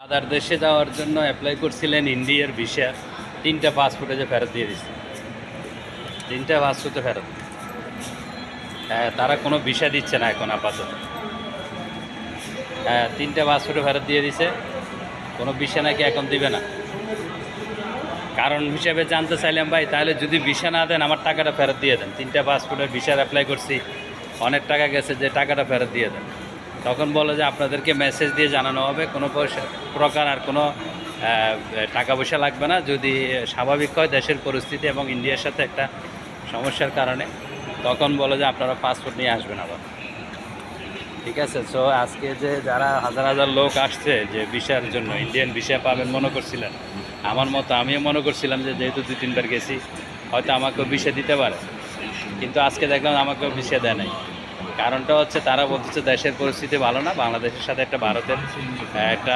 আদার দেশে যাওয়ার জন্য অ্যাপ্লাই করছিলেন ইন্ডিয়ার ভিসা, 3টা পাসপোর্টে যে ফেরত দিয়ে দিচ্ছে, 3টা পাসপোর্টে ফেরত। হ্যাঁ, তারা কোনো ভিসা দিচ্ছে না এখন আপাতত। হ্যাঁ, 3টা পাসপোর্টে ফেরত দিয়ে দিছে, কোনো ভিসা নাকি এখন দিবে না। কারণ হিসেবে জানতে চাইলাম ভাই, তাহলে যদি ভিসা না দেন আমার টাকাটা ফেরত দিয়ে দেন, 3টা পাসপোর্টের ভিসার অ্যাপ্লাই করছি, অনেক টাকা গেছে, যে টাকাটা ফেরত দিয়ে দেন। তখন বলে যে আপনাদেরকে মেসেজ দিয়ে জানানো হবে, কোনো প্রকার আর কোনো টাকা পয়সা লাগবে না, যদি স্বাভাবিক হয় দেশের পরিস্থিতি এবং ইন্ডিয়ার সাথে একটা সমস্যার কারণে, তখন বলে যে আপনারা পাসপোর্ট নিয়ে আসবেন আবার। ঠিক আছে। সো আজকে যে যারা হাজার হাজার লোক আসছে যে ভিসার জন্য, ইন্ডিয়ান ভিসা পাবেন মনে করছিলেন, আমার মতো আমিও মনে করছিলাম যে যেহেতু 2-3বার গেছি হয়তো আমাকেও ভিসা দিতে পারে, কিন্তু আজকে দেখলাম আমাকেও ভিসা দেয় নাই। কারণটা হচ্ছে তারা বলতেছে দেশের পরিস্থিতি ভালো না, বাংলাদেশের সাথে একটা ভারতের একটা